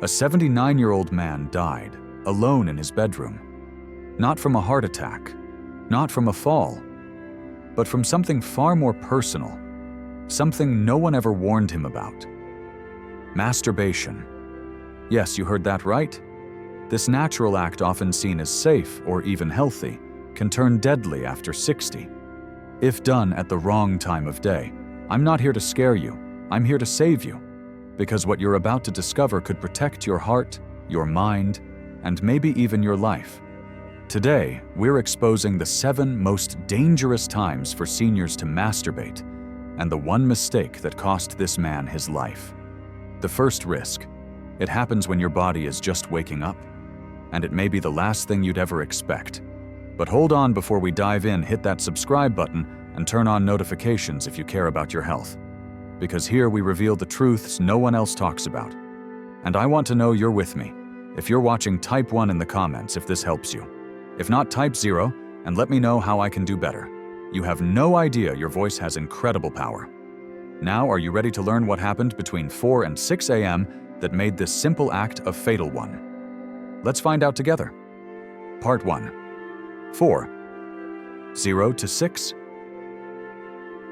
A 79-year-old man died, alone in his bedroom. Not from a heart attack, not from a fall, but from something far more personal, something no one ever warned him about. Masturbation. Yes, you heard that right. This natural act, often seen as safe or even healthy, can turn deadly after 60. If done at the wrong time of day. I'm not here to scare you, I'm here to save you. Because what you're about to discover could protect your heart, your mind, and maybe even your life. Today, we're exposing the 7 most dangerous times for seniors to masturbate, and the one mistake that cost this man his life. The first risk. It happens when your body is just waking up, and it may be the last thing you'd ever expect. But hold on, before we dive in, hit that subscribe button and turn on notifications if you care about your health. Because here we reveal the truths no one else talks about. And I want to know you're with me. If you're watching, type 1 in the comments if this helps you. If not, type 0 and let me know how I can do better. You have no idea your voice has incredible power. Now, are you ready to learn what happened between 4 and 6 a.m. that made this simple act a fatal one? Let's find out together. Part 1. 0 to 6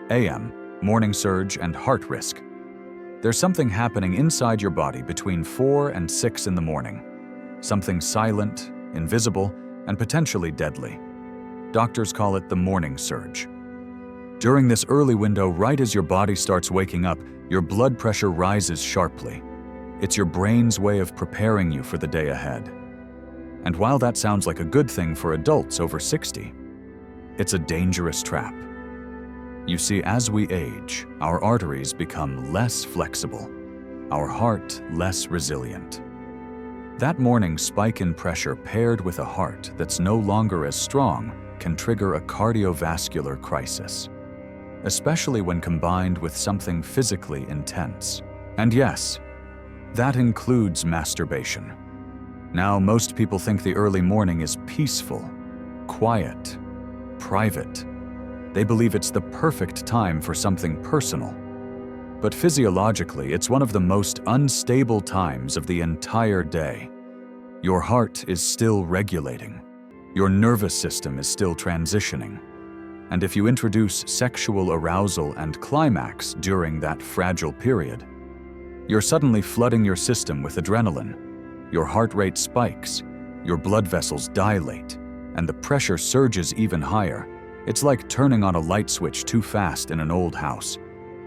a.m. Morning surge and heart risk. There's something happening inside your body between 4 and 6 in the morning. Something silent, invisible, and potentially deadly. Doctors call it the morning surge. During this early window, right as your body starts waking up, your blood pressure rises sharply. It's your brain's way of preparing you for the day ahead. And while that sounds like a good thing for adults over 60, it's a dangerous trap. You see, as we age, our arteries become less flexible, our heart less resilient. That morning spike in pressure, paired with a heart that's no longer as strong, can trigger a cardiovascular crisis, especially when combined with something physically intense. And yes, that includes masturbation. Now, most people think the early morning is peaceful, quiet, private. They believe it's the perfect time for something personal. But physiologically, it's one of the most unstable times of the entire day. Your heart is still regulating. Your nervous system is still transitioning. And if you introduce sexual arousal and climax during that fragile period, you're suddenly flooding your system with adrenaline. Your heart rate spikes, your blood vessels dilate, and the pressure surges even higher. It's like turning on a light switch too fast in an old house.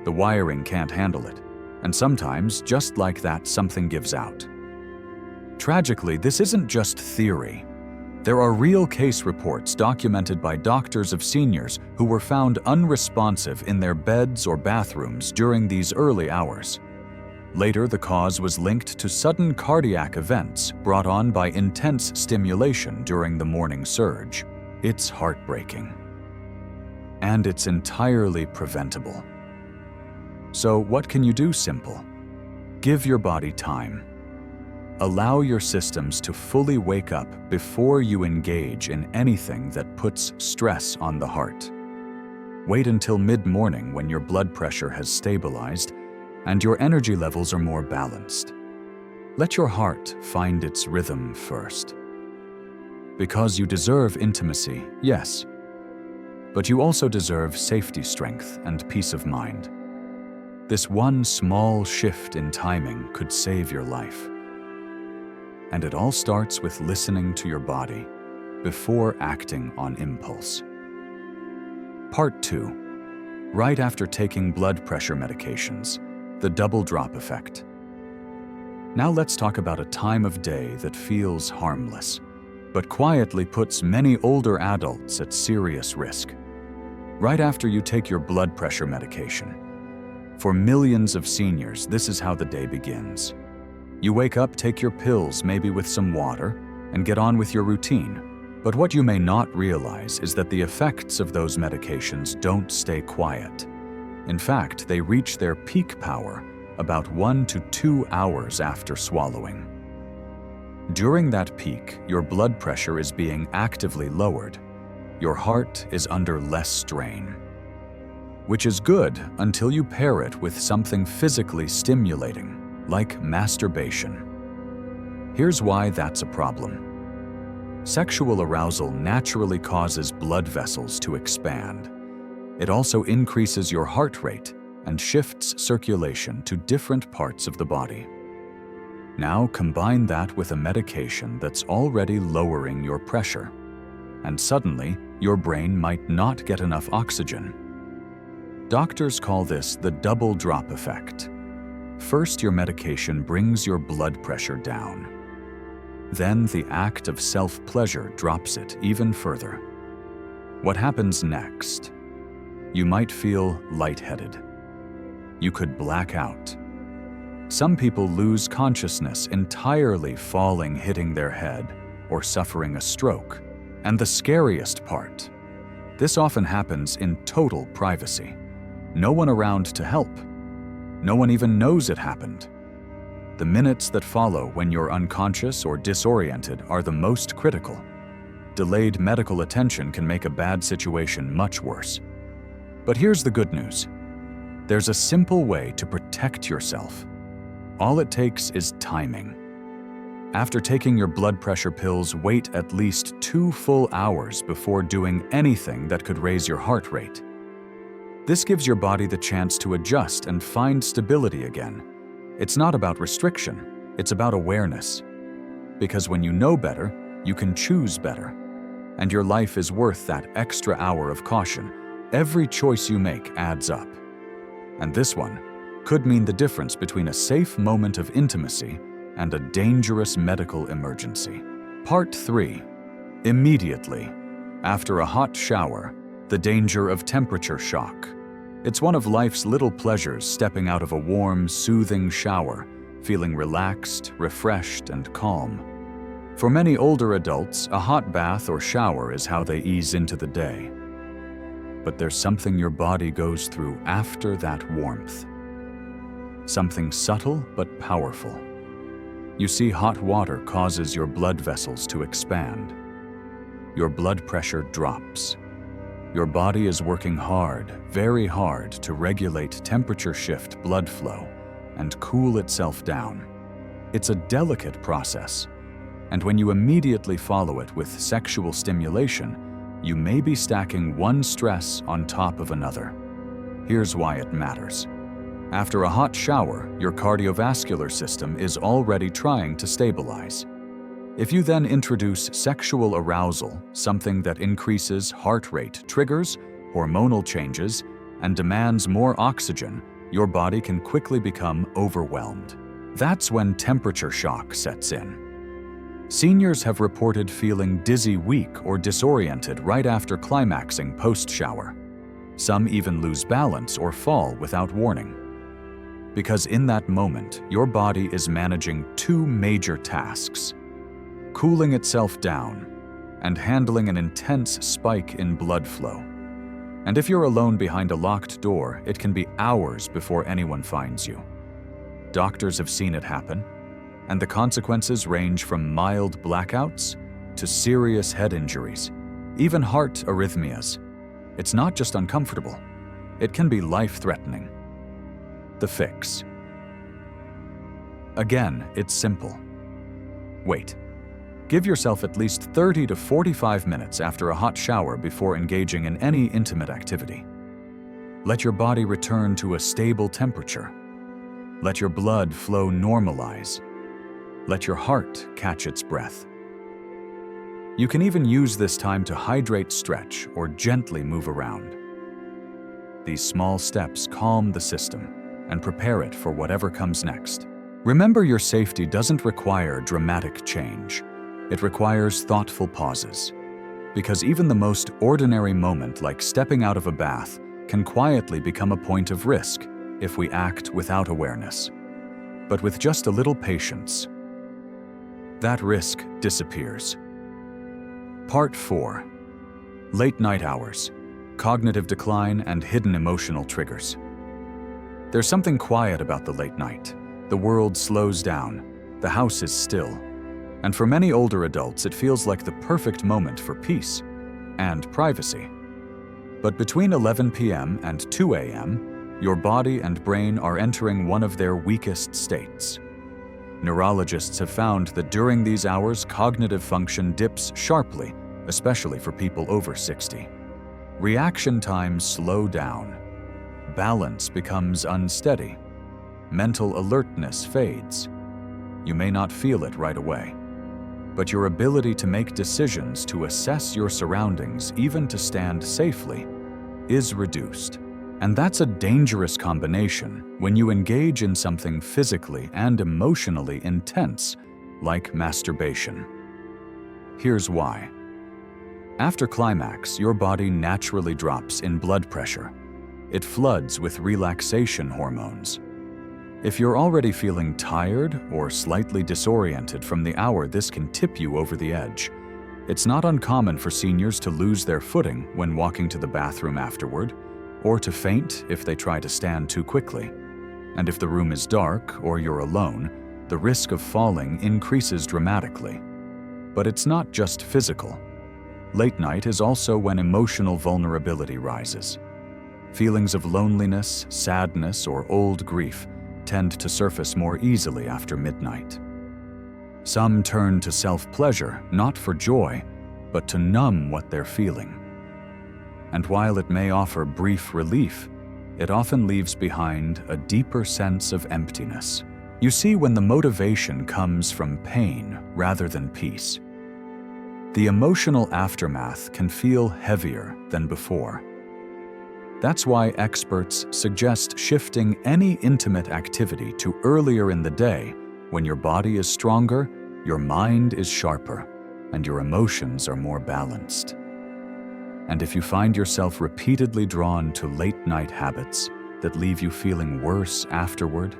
The wiring can't handle it. And sometimes, just like that, something gives out. Tragically, this isn't just theory. There are real case reports documented by doctors of seniors who were found unresponsive in their beds or bathrooms during these early hours. Later, the cause was linked to sudden cardiac events brought on by intense stimulation during the morning surge. It's heartbreaking. And it's entirely preventable. So what can you do? Simple. Give your body time. Allow your systems to fully wake up before you engage in anything that puts stress on the heart. Wait until mid-morning when your blood pressure has stabilized and your energy levels are more balanced. Let your heart find its rhythm first. Because you deserve intimacy, yes, but you also deserve safety, strength, and peace of mind. This one small shift in timing could save your life. And it all starts with listening to your body before acting on impulse. Part 2. Right after taking blood pressure medications, the double drop effect. Now let's talk about a time of day that feels harmless, but quietly puts many older adults at serious risk. Right after you take your blood pressure medication. For millions of seniors, this is how the day begins. You wake up, take your pills, maybe with some water, and get on with your routine. But what you may not realize is that the effects of those medications don't stay quiet. In fact, they reach their peak power about 1 to 2 hours after swallowing. During that peak, your blood pressure is being actively lowered. Your heart is under less strain. Which is good until you pair it with something physically stimulating, like masturbation. Here's why that's a problem. Sexual arousal naturally causes blood vessels to expand. It also increases your heart rate and shifts circulation to different parts of the body. Now combine that with a medication that's already lowering your pressure, and suddenly your brain might not get enough oxygen. Doctors call this the double drop effect. First, your medication brings your blood pressure down. Then the act of self-pleasure drops it even further. What happens next? You might feel lightheaded. You could black out. Some people lose consciousness entirely, falling, hitting their head, or suffering a stroke. And the scariest part, this often happens in total privacy. No one around to help. No one even knows it happened. The minutes that follow when you're unconscious or disoriented are the most critical. Delayed medical attention can make a bad situation much worse. But here's the good news. There's a simple way to protect yourself. All it takes is timing. After taking your blood pressure pills, wait at least 2 full hours before doing anything that could raise your heart rate. This gives your body the chance to adjust and find stability again. It's not about restriction, it's about awareness. Because when you know better, you can choose better. And your life is worth that extra hour of caution. Every choice you make adds up. And this one could mean the difference between a safe moment of intimacy and a dangerous medical emergency. Part 3. Immediately. After a hot shower, the danger of temperature shock. It's one of life's little pleasures, stepping out of a warm, soothing shower, feeling relaxed, refreshed, and calm. For many older adults, a hot bath or shower is how they ease into the day. But there's something your body goes through after that warmth. Something subtle but powerful. You see, hot water causes your blood vessels to expand. Your blood pressure drops. Your body is working hard, very hard, to regulate temperature shift blood flow and cool itself down. It's a delicate process, and when you immediately follow it with sexual stimulation, you may be stacking one stress on top of another. Here's why it matters. After a hot shower, your cardiovascular system is already trying to stabilize. If you then introduce sexual arousal, something that increases heart rate, triggers hormonal changes, and demands more oxygen, your body can quickly become overwhelmed. That's when temperature shock sets in. Seniors have reported feeling dizzy, weak, or disoriented right after climaxing post-shower. Some even lose balance or fall without warning. Because in that moment, your body is managing 2 major tasks: cooling itself down and handling an intense spike in blood flow. And if you're alone behind a locked door, it can be hours before anyone finds you. Doctors have seen it happen, and the consequences range from mild blackouts to serious head injuries, even heart arrhythmias. It's not just uncomfortable, it can be life-threatening. The fix. Again, it's simple. Wait. Give yourself at least 30 to 45 minutes after a hot shower before engaging in any intimate activity. Let your body return to a stable temperature. Let your blood flow normalize. Let your heart catch its breath. You can even use this time to hydrate, stretch, or gently move around. These small steps calm the system and prepare it for whatever comes next. Remember, your safety doesn't require dramatic change. It requires thoughtful pauses. Because even the most ordinary moment, like stepping out of a bath, can quietly become a point of risk if we act without awareness. But with just a little patience, that risk disappears. Part 4. Late night hours, cognitive decline, and hidden emotional triggers. There's something quiet about the late night. The world slows down, the house is still, and for many older adults, it feels like the perfect moment for peace and privacy. But between 11 p.m. and 2 a.m., your body and brain are entering one of their weakest states. Neurologists have found that during these hours, cognitive function dips sharply, especially for people over 60. Reaction times slow down. Balance becomes unsteady. Mental alertness fades. You may not feel it right away, but your ability to make decisions, to assess your surroundings, even to stand safely, is reduced. And that's a dangerous combination when you engage in something physically and emotionally intense, like masturbation. Here's why. After climax, your body naturally drops in blood pressure. It floods with relaxation hormones. If you're already feeling tired or slightly disoriented from the hour, this can tip you over the edge. It's not uncommon for seniors to lose their footing when walking to the bathroom afterward, or to faint if they try to stand too quickly. And if the room is dark or you're alone, the risk of falling increases dramatically. But it's not just physical. Late night is also when emotional vulnerability rises. Feelings of loneliness, sadness, or old grief tend to surface more easily after midnight. Some turn to self-pleasure, not for joy, but to numb what they're feeling. And while it may offer brief relief, it often leaves behind a deeper sense of emptiness. You see, when the motivation comes from pain rather than peace, the emotional aftermath can feel heavier than before. That's why experts suggest shifting any intimate activity to earlier in the day, when your body is stronger, your mind is sharper, and your emotions are more balanced. And if you find yourself repeatedly drawn to late-night habits that leave you feeling worse afterward,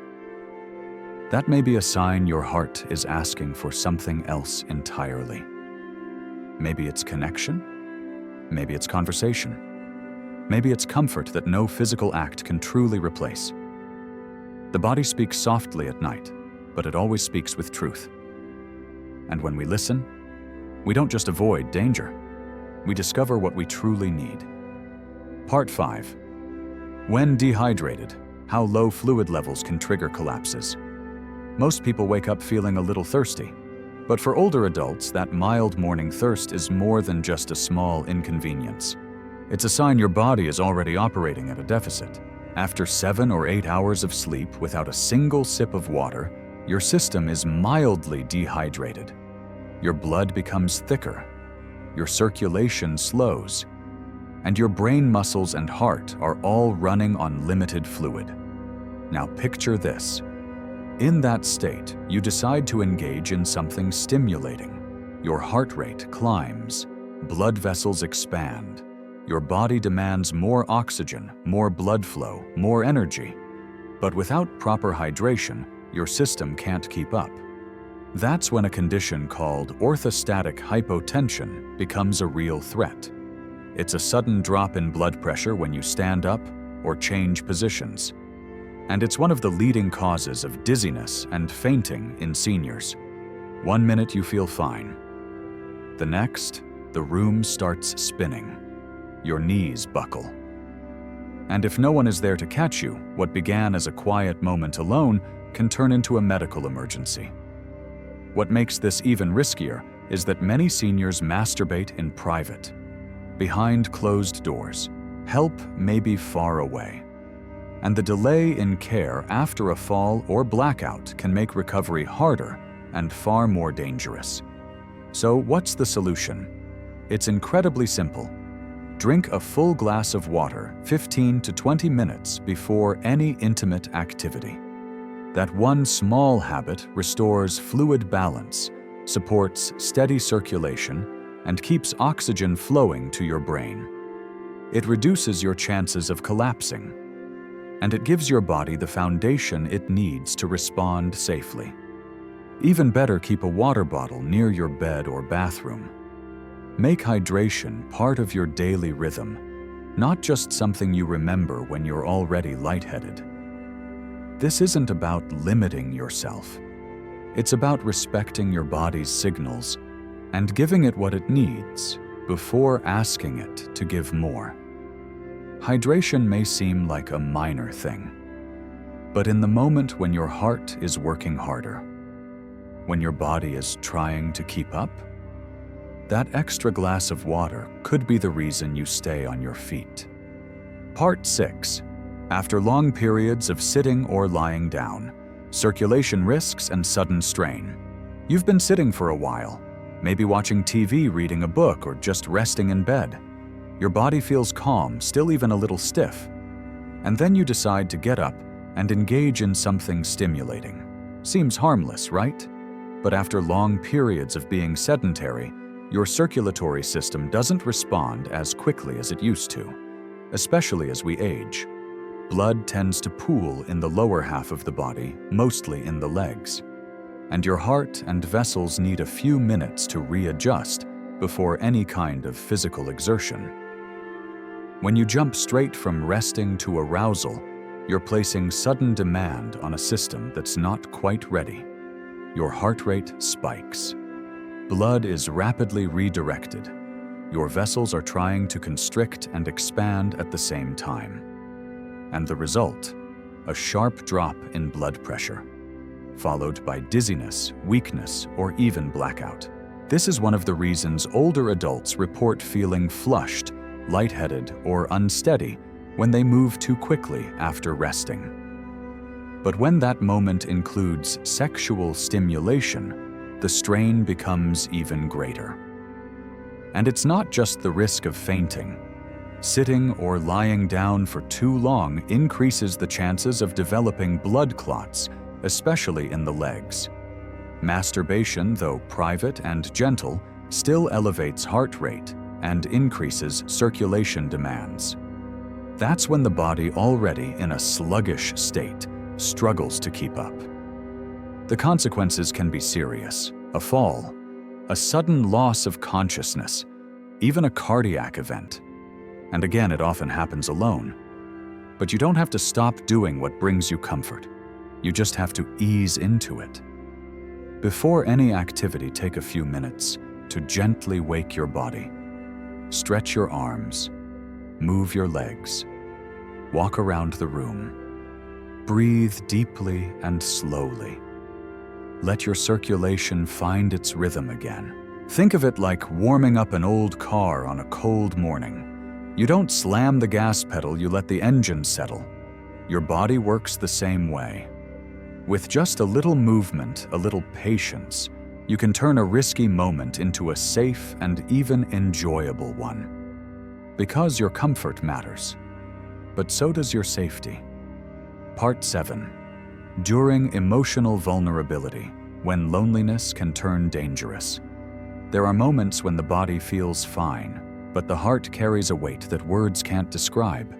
that may be a sign your heart is asking for something else entirely. Maybe it's connection, maybe it's conversation, maybe it's comfort that no physical act can truly replace. The body speaks softly at night, but it always speaks with truth. And when we listen, we don't just avoid danger, we discover what we truly need. Part 5. When dehydrated, how low fluid levels can trigger collapses. Most people wake up feeling a little thirsty, but for older adults, that mild morning thirst is more than just a small inconvenience. It's a sign your body is already operating at a deficit. After 7 or 8 hours of sleep without a single sip of water, your system is mildly dehydrated. Your blood becomes thicker, your circulation slows, and your brain muscles and heart are all running on limited fluid. Now picture this. In that state, you decide to engage in something stimulating. Your heart rate climbs, blood vessels expand, your body demands more oxygen, more blood flow, more energy. But without proper hydration, your system can't keep up. That's when a condition called orthostatic hypotension becomes a real threat. It's a sudden drop in blood pressure when you stand up or change positions. And it's one of the leading causes of dizziness and fainting in seniors. 1 minute you feel fine. The next, the room starts spinning. Your knees buckle. And if no one is there to catch you, what began as a quiet moment alone can turn into a medical emergency. What makes this even riskier is that many seniors masturbate in private. Behind closed doors, help may be far away. And the delay in care after a fall or blackout can make recovery harder and far more dangerous. So what's the solution? It's incredibly simple. Drink a full glass of water 15 to 20 minutes before any intimate activity. That one small habit restores fluid balance, supports steady circulation, and keeps oxygen flowing to your brain. It reduces your chances of collapsing, and it gives your body the foundation it needs to respond safely. Even better, keep a water bottle near your bed or bathroom. Make hydration part of your daily rhythm, not just something you remember when you're already lightheaded. This isn't about limiting yourself. It's about respecting your body's signals and giving it what it needs before asking it to give more. Hydration may seem like a minor thing, but in the moment when your heart is working harder, when your body is trying to keep up? That extra glass of water could be the reason you stay on your feet. Part 6. After long periods of sitting or lying down, circulation risks and sudden strain. You've been sitting for a while, maybe watching TV, reading a book, or just resting in bed. Your body feels calm, still even a little stiff. And then you decide to get up and engage in something stimulating. Seems harmless, right? But after long periods of being sedentary, your circulatory system doesn't respond as quickly as it used to, especially as we age. Blood tends to pool in the lower half of the body, mostly in the legs. And your heart and vessels need a few minutes to readjust before any kind of physical exertion. When you jump straight from resting to arousal, you're placing sudden demand on a system that's not quite ready. Your heart rate spikes. Blood is rapidly redirected. Your vessels are trying to constrict and expand at the same time. And the result? A sharp drop in blood pressure, followed by dizziness, weakness, or even blackout. This is one of the reasons older adults report feeling flushed, lightheaded, or unsteady when they move too quickly after resting. But when that moment includes sexual stimulation, the strain becomes even greater. And it's not just the risk of fainting. Sitting or lying down for too long increases the chances of developing blood clots, especially in the legs. Masturbation, though private and gentle, still elevates heart rate and increases circulation demands. That's when the body, already in a sluggish state, struggles to keep up. The consequences can be serious: a fall, a sudden loss of consciousness, even a cardiac event. And again, it often happens alone. But you don't have to stop doing what brings you comfort. You just have to ease into it. Before any activity, take a few minutes to gently wake your body. Stretch your arms, move your legs, walk around the room. Breathe deeply and slowly. Let your circulation find its rhythm again. Think of it like warming up an old car on a cold morning. You don't slam the gas pedal, you let the engine settle. Your body works the same way. With just a little movement, a little patience, you can turn a risky moment into a safe and even enjoyable one. Because your comfort matters, but so does your safety. Part 7. During emotional vulnerability, when loneliness can turn dangerous. There are moments when the body feels fine, but the heart carries a weight that words can't describe.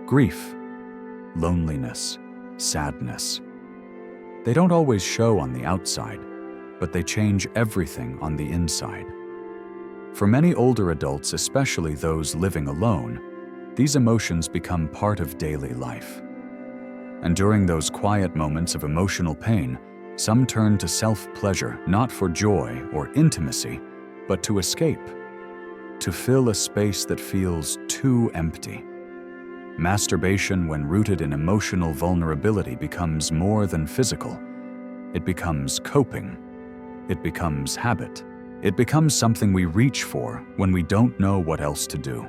Grief, loneliness, sadness. They don't always show on the outside, but they change everything on the inside. For many older adults, especially those living alone, these emotions become part of daily life. And during those quiet moments of emotional pain, some turn to self-pleasure, not for joy or intimacy, but to escape, to fill a space that feels too empty. Masturbation, when rooted in emotional vulnerability, becomes more than physical. It becomes coping. It becomes habit. It becomes something we reach for when we don't know what else to do.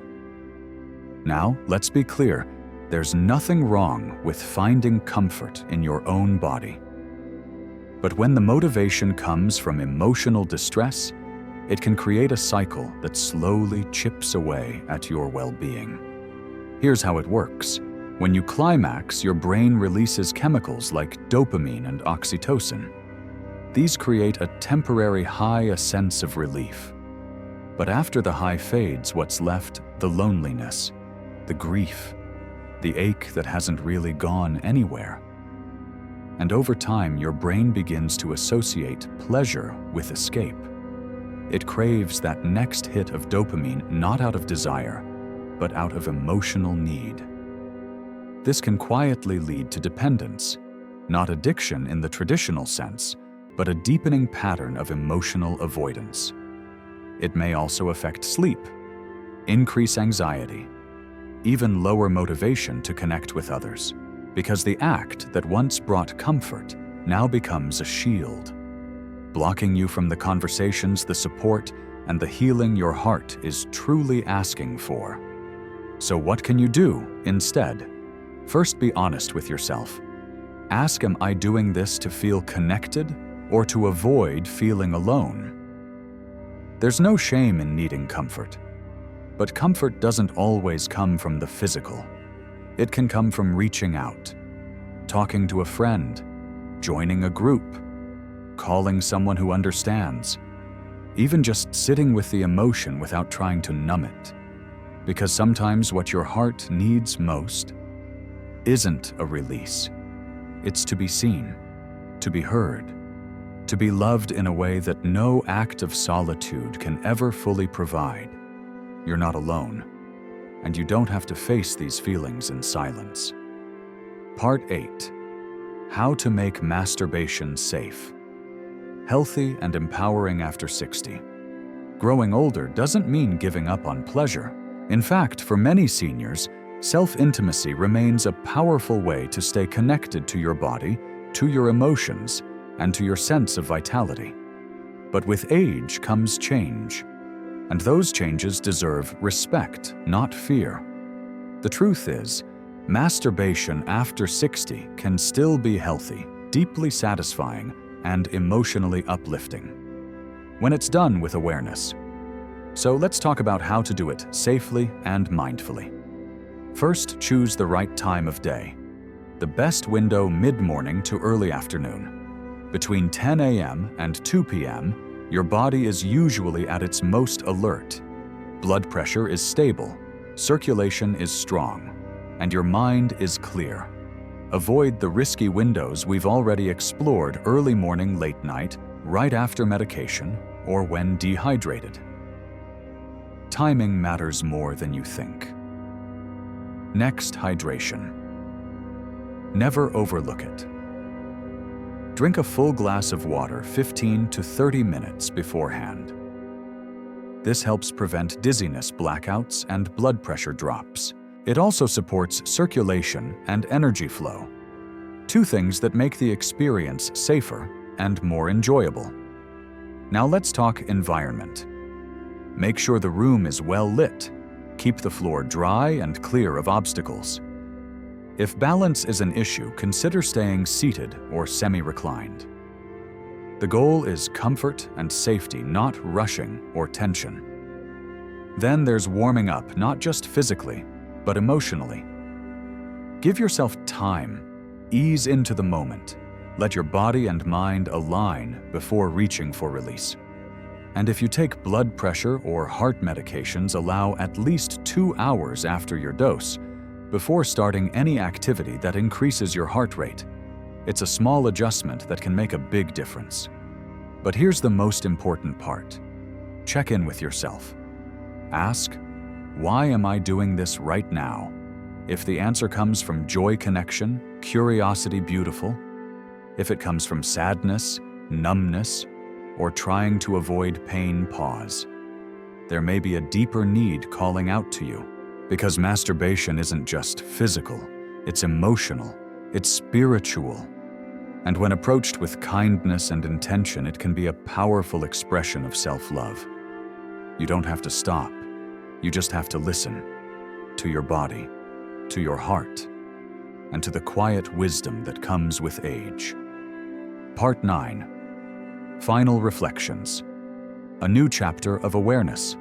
Now, let's be clear. There's nothing wrong with finding comfort in your own body. But when the motivation comes from emotional distress, it can create a cycle that slowly chips away at your well-being. Here's how it works. When you climax, your brain releases chemicals like dopamine and oxytocin. These create a temporary high, a sense of relief. But after the high fades, what's left? The loneliness, the grief, the ache that hasn't really gone anywhere. And over time, your brain begins to associate pleasure with escape. It craves that next hit of dopamine, not out of desire, but out of emotional need. This can quietly lead to dependence, not addiction in the traditional sense, but a deepening pattern of emotional avoidance. It may also affect sleep, increase anxiety, even lower motivation to connect with others, because the act that once brought comfort now becomes a shield. blocking you from the conversations, the support, and the healing your heart is truly asking for. So what can you do instead? First, be honest with yourself. Ask, am I doing this to feel connected or to avoid feeling alone? There's no shame in needing comfort, but comfort doesn't always come from the physical. It can come from reaching out, talking to a friend, joining a group, calling someone who understands, even just sitting with the emotion without trying to numb it. Because sometimes what your heart needs most isn't a release. It's to be seen, to be heard, to be loved in a way that no act of solitude can ever fully provide. You're not alone, and you don't have to face these feelings in silence. Part 8. How to make masturbation safe. Healthy and empowering after 60. Growing older doesn't mean giving up on pleasure. In fact, for many seniors, self-intimacy remains a powerful way to stay connected to your body, to your emotions, and to your sense of vitality. But with age comes change, and those changes deserve respect, not fear. The truth is, masturbation after 60 can still be healthy, deeply satisfying, and emotionally uplifting, when it's done with awareness. So let's talk about how to do it safely and mindfully. First, choose the right time of day. The best window mid-morning to early afternoon. Between 10 a.m. and 2 p.m., your body is usually at its most alert. Blood pressure is stable, circulation is strong, and your mind is clear. Avoid the risky windows we've already explored: early morning, late night, right after medication, or when dehydrated. Timing matters more than you think. Next, hydration. Never overlook it. Drink a full glass of water 15 to 30 minutes beforehand. This helps prevent dizziness, blackouts, and blood pressure drops. It also supports circulation and energy flow, two things that make the experience safer and more enjoyable. Now let's talk environment. Make sure the room is well lit. Keep the floor dry and clear of obstacles. If balance is an issue, consider staying seated or semi-reclined. The goal is comfort and safety, not rushing or tension. Then there's warming up, not just physically, but emotionally. Give yourself time. Ease into the moment. Let your body and mind align before reaching for release. And if you take blood pressure or heart medications, allow at least 2 hours after your dose before starting any activity that increases your heart rate. It's a small adjustment that can make a big difference. But here's the most important part. Check in with yourself. Ask, why am I doing this right now? If the answer comes from joy, connection, curiosity, beautiful. If it comes from sadness, numbness, or trying to avoid pain, pause. There may be a deeper need calling out to you, because masturbation isn't just physical, it's emotional, it's spiritual. And when approached with kindness and intention, it can be a powerful expression of self-love. You don't have to stop. You just have to listen to your body, to your heart, and to the quiet wisdom that comes with age. Part 9. Final reflections. A new chapter of awareness.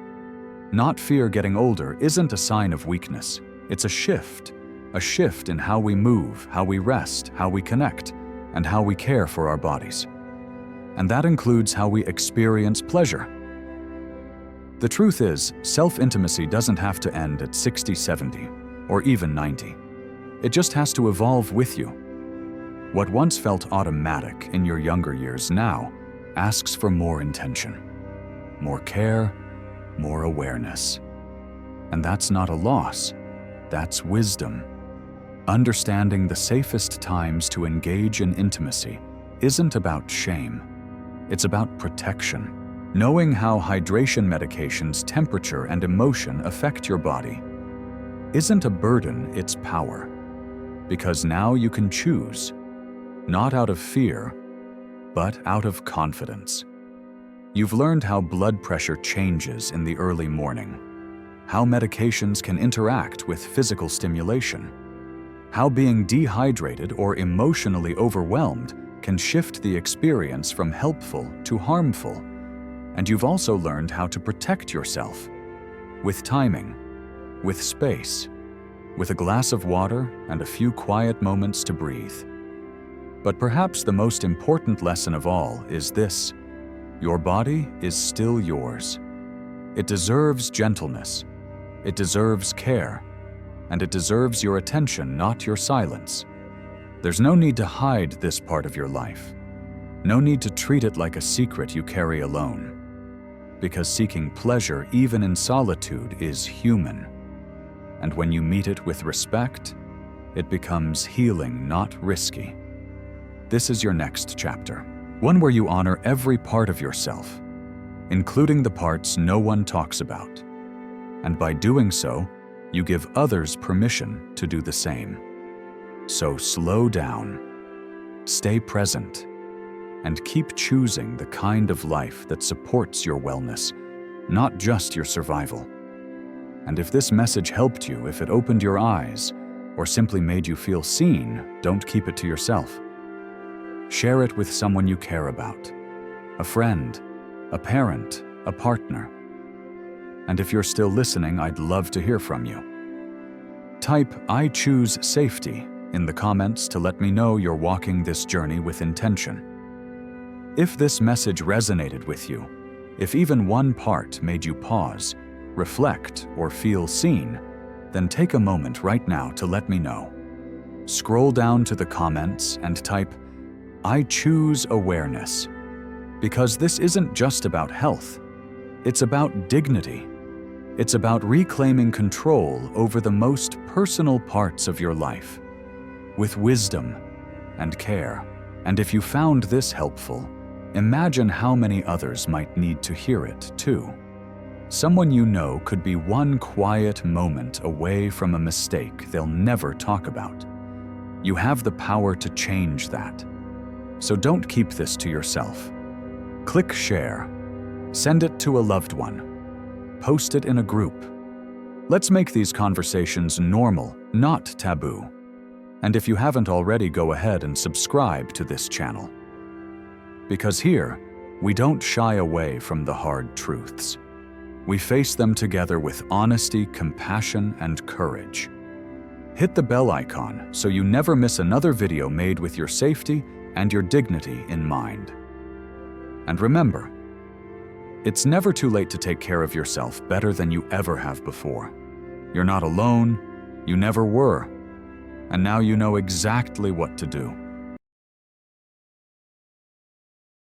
Not fear getting older isn't a sign of weakness. It's a shift in how we move, how we rest, how we connect, and how we care for our bodies. And that includes how we experience pleasure. The truth is, self-intimacy doesn't have to end at 60, 70, or even 90. It just has to evolve with you. What once felt automatic in your younger years now asks for more intention, more care, more awareness. And that's not a loss, that's wisdom. Understanding the safest times to engage in intimacy isn't about shame, it's about protection. Knowing how hydration medications, temperature, and emotion affect your body isn't a burden, it's power. Because now you can choose, not out of fear, but out of confidence. You've learned how blood pressure changes in the early morning, how medications can interact with physical stimulation, how being dehydrated or emotionally overwhelmed can shift the experience from helpful to harmful, and you've also learned how to protect yourself with timing, with space, with a glass of water and a few quiet moments to breathe. But perhaps the most important lesson of all is this: your body is still yours. It deserves gentleness, it deserves care, and it deserves your attention, not your silence. There's no need to hide this part of your life. No need to treat it like a secret you carry alone. Because seeking pleasure, even in solitude, is human. And when you meet it with respect, it becomes healing, not risky. This is your next chapter, one where you honor every part of yourself, including the parts no one talks about. And by doing so, you give others permission to do the same. So slow down, stay present, and keep choosing the kind of life that supports your wellness, not just your survival. And if this message helped you, if it opened your eyes, or simply made you feel seen, don't keep it to yourself. Share it with someone you care about, a friend, a parent, a partner. And if you're still listening, I'd love to hear from you. Type "I choose safety" in the comments to let me know you're walking this journey with intention. If this message resonated with you, if even one part made you pause, reflect, or feel seen, then take a moment right now to let me know. Scroll down to the comments and type "I choose awareness," because this isn't just about health. It's about dignity. It's about reclaiming control over the most personal parts of your life, with wisdom and care. And if you found this helpful, imagine how many others might need to hear it too. Someone you know could be one quiet moment away from a mistake they'll never talk about. You have the power to change that. So don't keep this to yourself. Click share. Send it to a loved one. Post it in a group. Let's make these conversations normal, not taboo. And if you haven't already, go ahead and subscribe to this channel. Because here, we don't shy away from the hard truths. We face them together with honesty, compassion, and courage. Hit the bell icon so you never miss another video made with your safety and your dignity in mind. And remember, it's never too late to take care of yourself better than you ever have before. You're not alone, you never were, and now you know exactly what to do.